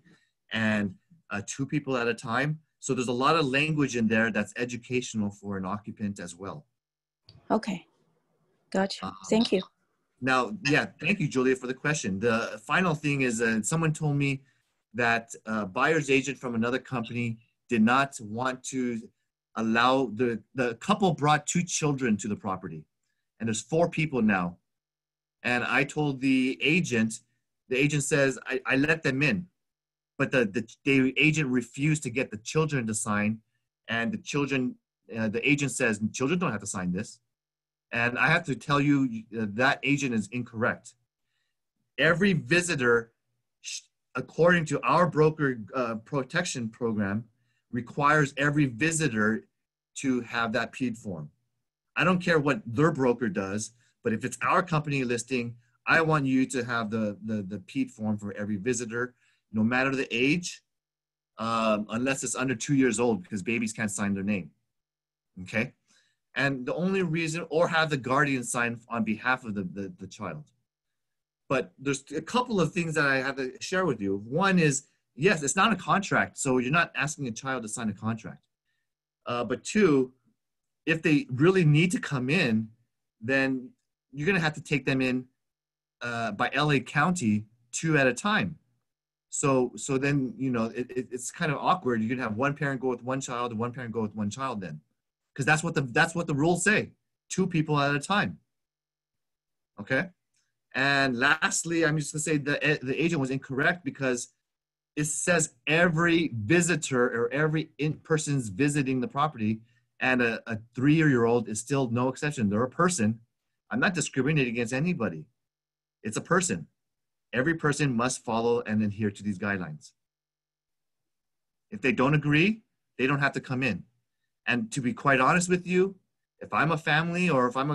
and 2 people at a time. So there's a lot of language in there that's educational for an occupant as well. Okay, gotcha. Thank you. Now, yeah, thank you, Julia, for the question. The final thing is someone told me that a buyer's agent from another company did not want to allow the couple brought 2 children to the property, and there's 4 people now. And I told the agent says, I let them in, but the agent refused to get the children to sign, and the agent says, children don't have to sign this. And I have to tell you that agent is incorrect. Every visitor, according to our broker protection program, requires every visitor to have that PED form. I don't care what their broker does, but if it's our company listing, I want you to have the PED form for every visitor, no matter the age, unless it's under 2 years old, because babies can't sign their name. Okay? And the only reason, or have the guardian sign on behalf of the child. But there's a couple of things that I have to share with you. One is, yes, it's not a contract, so you're not asking a child to sign a contract. But 2, if they really need to come in, then you're gonna have to take them in by LA County 2 at a time. So then, you know, it's kind of awkward. You're gonna have one parent go with one child and one parent go with one child then. Because that's what the rules say, 2 people at a time. Okay. And lastly, I'm just gonna say the agent was incorrect because it says every visitor or every person's visiting the property, and a 3-year-old is still no exception. They're a person. I'm not discriminating against anybody. It's a person. Every person must follow and adhere to these guidelines. If they don't agree, they don't have to come in. And to be quite honest with you, if I'm a family or if I'm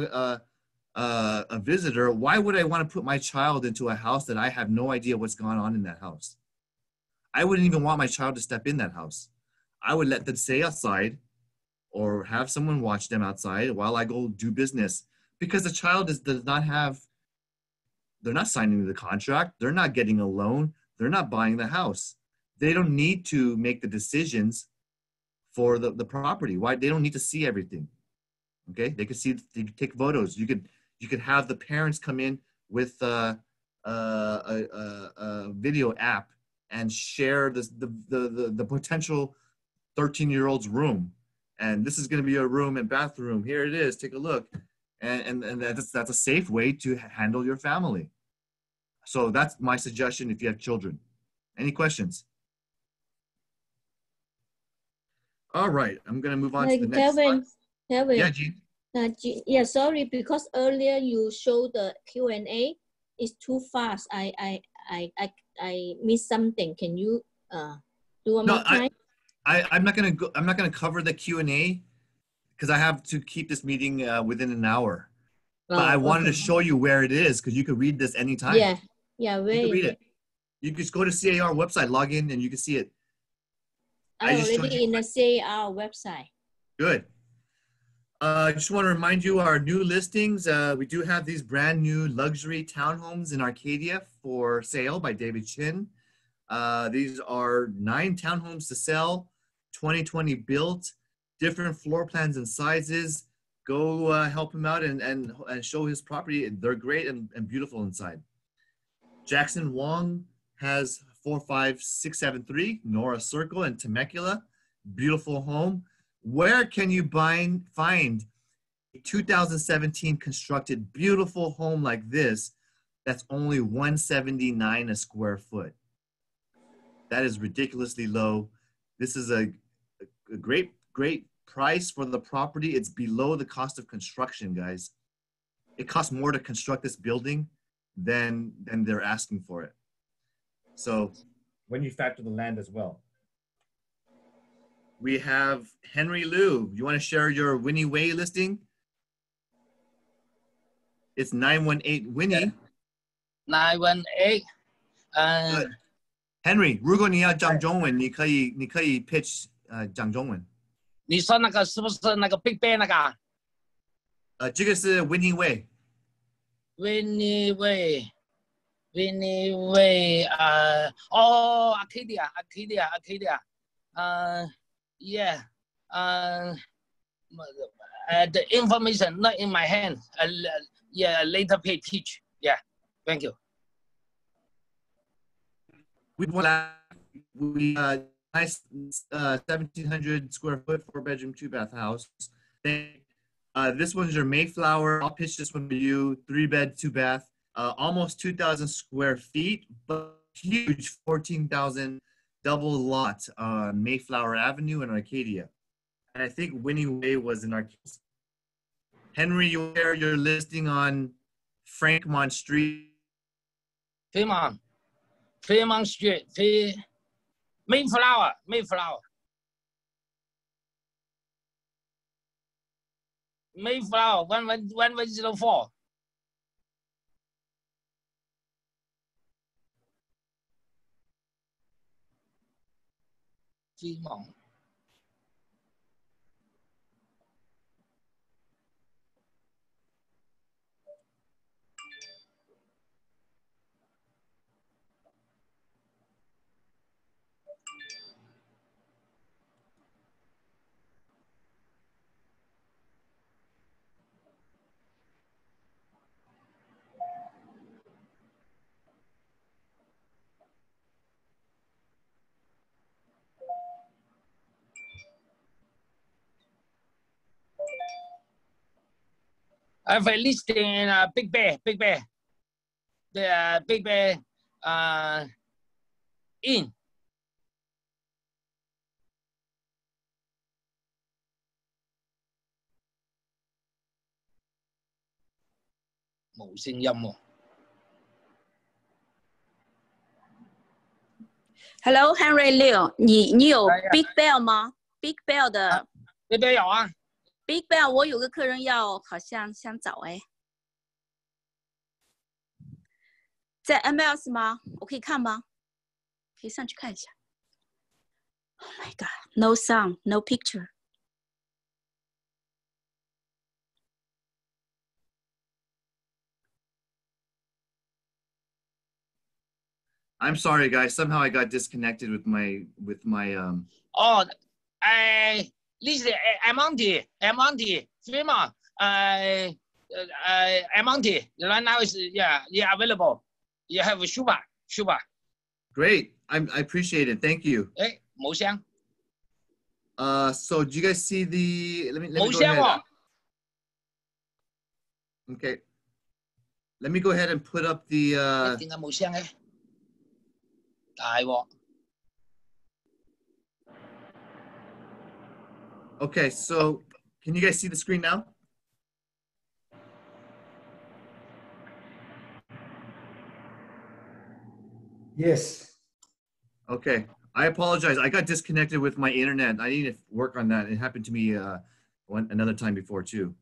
a visitor, why would I want to put my child into a house that I have no idea what's going on in that house? I wouldn't even want my child to step in that house. I would let them stay outside or have someone watch them outside while I go do business, because the child does not have, they're not signing the contract. They're not getting a loan. They're not buying the house. They don't need to make the decisions for the property. Why? They don't need to see everything. Okay, they could see, they could take photos. You could have the parents come in with a video app and share the potential 13-year-old's room. And this is going to be a room and bathroom. Here it is. Take a look. And that's a safe way to handle your family. So that's my suggestion if you have children. Any questions? All right, I'm going to move on to the next slide. Kevin. Yeah, Jean. Yeah, sorry, because earlier you showed the Q&A. It's too fast. I missed something. Can you do one more time? I'm not gonna cover the Q&A because I have to keep this meeting within an hour. But I wanted to show you where it is because you can read this anytime. Yeah, you can read it. You just go to CAR website, log in, and you can see it. I already in the CAR website. Good. I just want to remind you our new listings. We do have these brand new luxury townhomes in Arcadia for sale by David Chin. These are 9 townhomes to sell, 2020 built, different floor plans and sizes. Go help him out and show his property. They're great and beautiful inside. Jackson Wong has 45673 Nora Circle in Temecula. Beautiful home. Where can you find a 2017 constructed beautiful home like this that's only $179 a square foot? That is ridiculously low. This is a great price for the property. It's below the cost of construction, guys. It costs more to construct this building than they're asking for it. So when you factor the land as well. We have Henry Liu. You want to share your Winnie Way listing? It's 918 Winnie. 918. Henry, 如果你要讲中文，你可以 pitch 讲中文。你说那个是不是那个 Big Bang 那个？这个是 Winnie Way。Winnie Way，Winnie Way， 哦 ，Arcadia，yeah， the information not in my hand. Yeah, later pay teach. Yeah, thank you. We nice 1,700 square foot, 4-bedroom, 2-bath house. This one's your Mayflower. I'll pitch this one for you. 3-bed, 2-bath, almost 2,000 square feet, but huge 14,000 double lot on Mayflower Avenue in Arcadia. And I think Winnie Way was in Arcadia. Henry, you share your listing on Frankmont Street. Fremont Street, Mayflower. 1104. Fremont. I have a listing in Big Bear. The Big Bear Inn.冇聲音喎。Hello, Henry Liu， 你有 Big Bell 吗 ？Big Bell 的 Big Bear 有啊。Big Bell， 我有个客人好像想找在 MLS 吗？我可以看吗？可以上去看一下。Oh my God, no sound, no picture. I'm sorry, guys. Somehow I got disconnected with my Oh, listen, Monty, Fremont, Monty, right now is available. You have Shuba. Great. I appreciate it. Thank you. 冇聲。So do you guys see the? Let me冇 go 聲 ahead. 喎。Okay. Let me go ahead and put up the. 點解冇聲嘅？大鑊。Okay, so can you guys see the screen now? Yes. Okay, I apologize. I got disconnected with my internet. I need to work on that. It happened to me another time before too.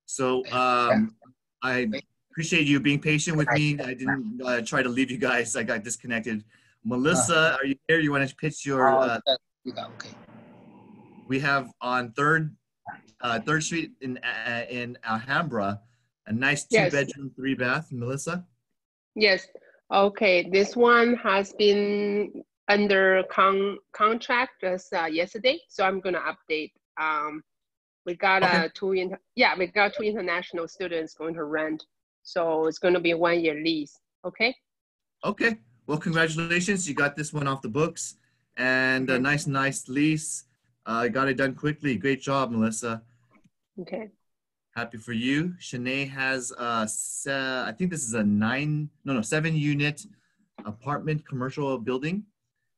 So I appreciate you being patient with me. I didn't try to leave you guys. I got disconnected. Melissa, are you here? You want to pitch your? Okay. We have on 3rd 3rd Street in Alhambra. A nice Yes. 2-bedroom, 3-bath. Melissa? Yes. Okay. This one has been under contract just yesterday, so I'm gonna update. We got Okay. we got 2 international students going to rent, so it's going to be a 1-year lease. Okay. Okay. Well, congratulations. You got this one off the books, and a nice lease. Got it done quickly. Great job, Melissa. Okay. Happy for you. Shanae has, I think this is a 7-unit apartment commercial building.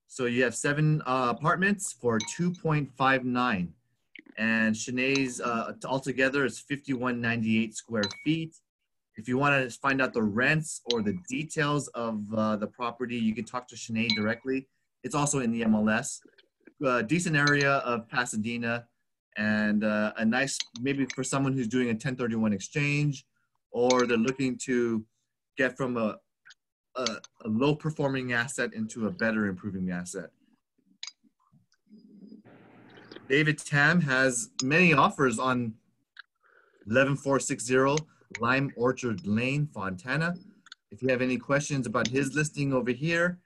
So you have 7 apartments for 2.59. And Shanae's altogether is 5198 square feet. If you want to find out the rents or the details of the property, you can talk to Shanae directly. It's also in the MLS. Decent area of Pasadena, and a nice, maybe for someone who's doing a 1031 exchange, or they're looking to get from a low performing asset into a better improving asset. David Tam has many offers on 11460 Lime Orchard Lane, Fontana. If you have any questions about his listing over here,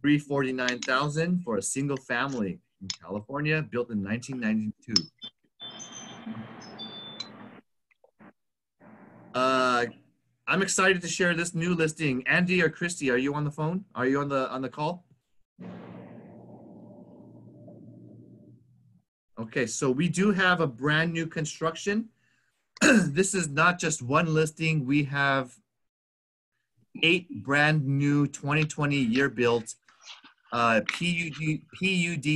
$349,000 for a single family in California, built in 1992. I'm excited to share this new listing. Andy or Christy, are you on the phone? Are you on the call? Okay, so we do have a brand new construction. This is not just one listing. We have 8 brand new 2020 year built PUD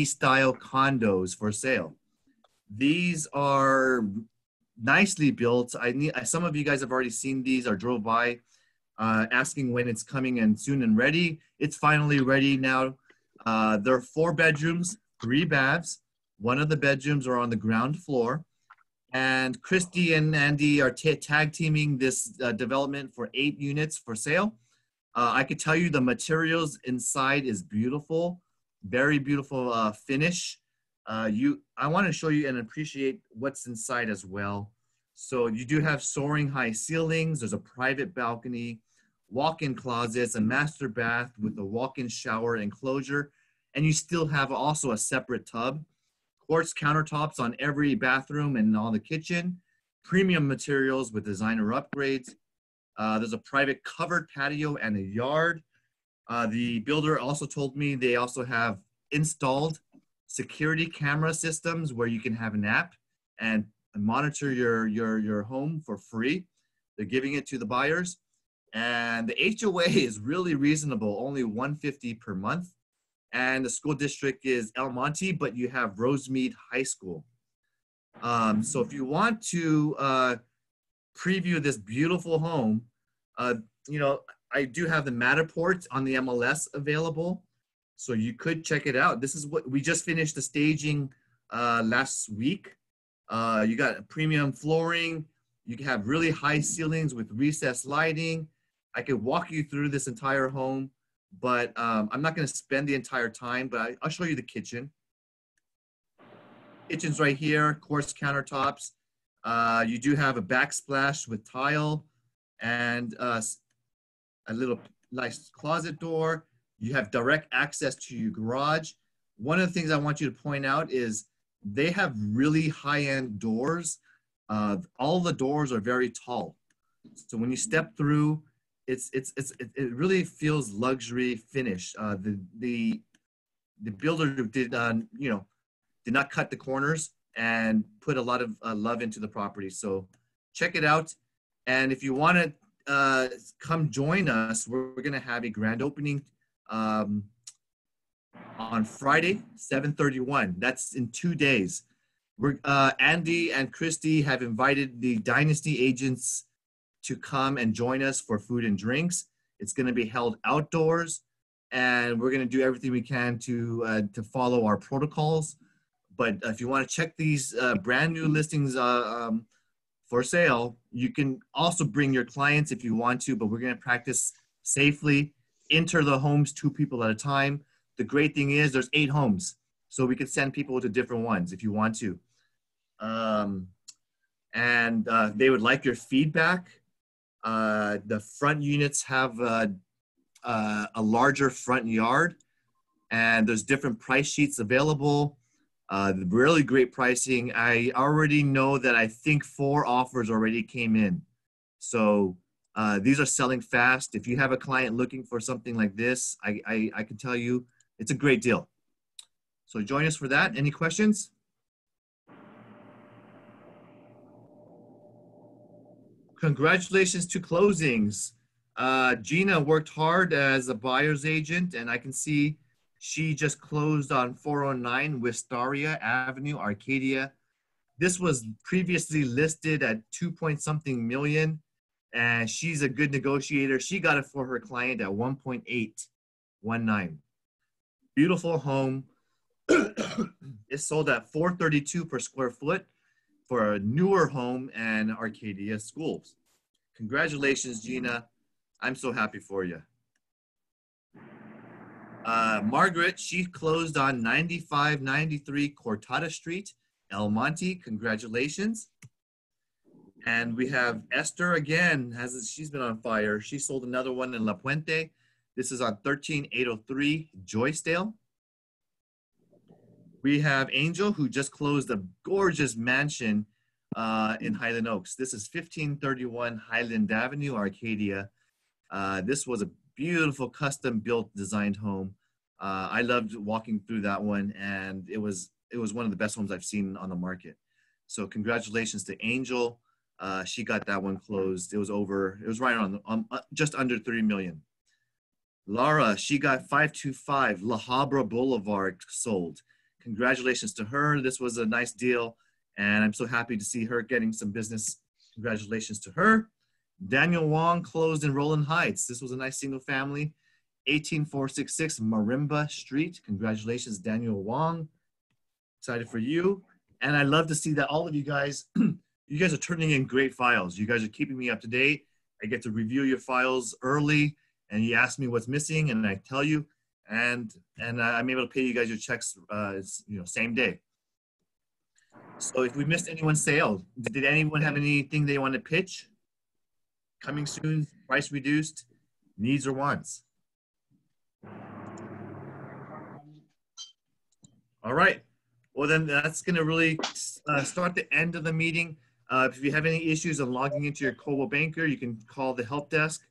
style condos for sale. These are nicely built. Some of you guys have already seen these or drove by asking when it's coming in soon and ready. It's finally ready now. There are 4 bedrooms, 3 baths. One of the bedrooms are on the ground floor. And Christy and Andy are tag teaming this development for 8 units for sale. I could tell you the materials inside is beautiful, very beautiful finish. I want to show you and appreciate what's inside as well. So you do have soaring high ceilings. There's a private balcony, walk-in closets, a master bath with a walk-in shower enclosure, and you still have also a separate tub. Quartz countertops on every bathroom and all the kitchen. Premium materials with designer upgrades. There's a private covered patio and a yard. The builder also told me they also have installed security camera systems where you can have an app and monitor your home for free. They're giving it to the buyers. And the HOA is really reasonable, only $150 per month. And the school district is El Monte, but you have Rosemead High School. So if you want to preview this beautiful home, you know, I do have the Matterport on the MLS available, so you could check it out. This is what we just finished the staging last week. You got premium flooring. You can have really high ceilings with recessed lighting. I could walk you through this entire home, but I'm not going to spend the entire time, but I'll show you the kitchen. Kitchen's right here, quartz countertops. You do have a backsplash with tile and a little nice closet door. You have direct access to your garage. One of the things I want you to point out is they have really high-end doors. All the doors are very tall. So when you step through, it really feels luxury finish. The builder did not cut the corners and put a lot of love into the property. So check it out. And if you want to come join us, we're going to have a grand opening on Friday, 7/31. That's in 2 days. Andy and Christy have invited the Dynasty agents to come and join us for food and drinks. It's going to be held outdoors, and we're going to do everything we can to follow our protocols. But if you want to check these brand new listings for sale, you can also bring your clients if you want to, but we're going to practice safely. Enter the homes 2 people at a time. The great thing is there's 8 homes, so we could send people to different ones if you want to. and they would like your feedback. The front units have a larger front yard, and there's different price sheets available. Really great pricing. I already know that I think 4 offers already came in. So these are selling fast. If you have a client looking for something like this, I can tell you it's a great deal. So join us for that. Any questions? Congratulations to closings. Gina worked hard as a buyer's agent, and I can see she just closed on 409 Wistaria Avenue, Arcadia. This was previously listed at 2-point-something million, and she's a good negotiator. She got it for her client at 1.819. Beautiful home. It's sold at $432 per square foot for a newer home and Arcadia schools. Congratulations, Gina. I'm so happy for you. Margaret, she closed on 9593 Cortada Street, El Monte. Congratulations. And we have Esther again, she's been on fire. She sold another one in La Puente. This is on 13803 Joycedale. We have Angel, who just closed a gorgeous mansion in Highland Oaks. This is 1531 Highland Avenue, Arcadia. This was a beautiful custom-built designed home. I loved walking through that one, and it was one of the best homes I've seen on the market. So congratulations to Angel. She got that one closed. It was right on just under 3 million. Laura, she got 525 La Habra Boulevard sold. Congratulations to her. This was a nice deal, and I'm so happy to see her getting some business. Congratulations to her. Daniel Wong closed in Roland Heights. This was a nice single family, 18466 Marimba Street. Congratulations, Daniel Wong. Excited for you. And I love to see that all of you guys, you guys are turning in great files. You guys are keeping me up to date. I get to review your files early, and you ask me what's missing, and I tell you, and I'm able to pay you guys your checks, same day. So if we missed anyone's sale, did anyone have anything they want to pitch? Coming soon, price reduced, needs or wants? All right. Well, then that's going to really start the end of the meeting. If you have any issues of logging into your Coldwell Banker, you can call the help desk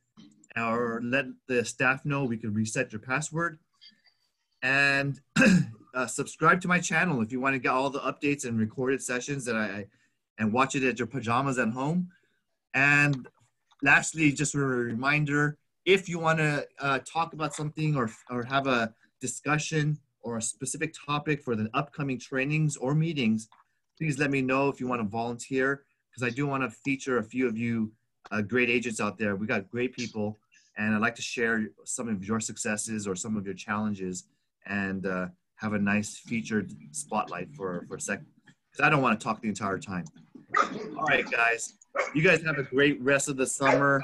or let the staff know. We can reset your password. And subscribe to my channel if you want to get all the updates and recorded sessions and watch it at your pajamas at home. And lastly, just a reminder, if you want to talk about something or have a discussion or a specific topic for the upcoming trainings or meetings, please let me know if you want to volunteer, because I do want to feature a few of you great agents out there. We got great people, and I'd like to share some of your successes or some of your challenges and have a nice featured spotlight for a second, because I don't want to talk the entire time. All right, guys. You guys have a great rest of the summer.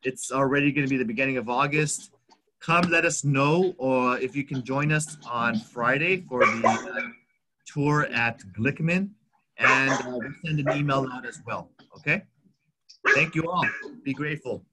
It's already going to be the beginning of August. Come let us know, or if you can join us on Friday for the tour at Glickman, and we'll send an email out as well, okay? Thank you all. Be grateful.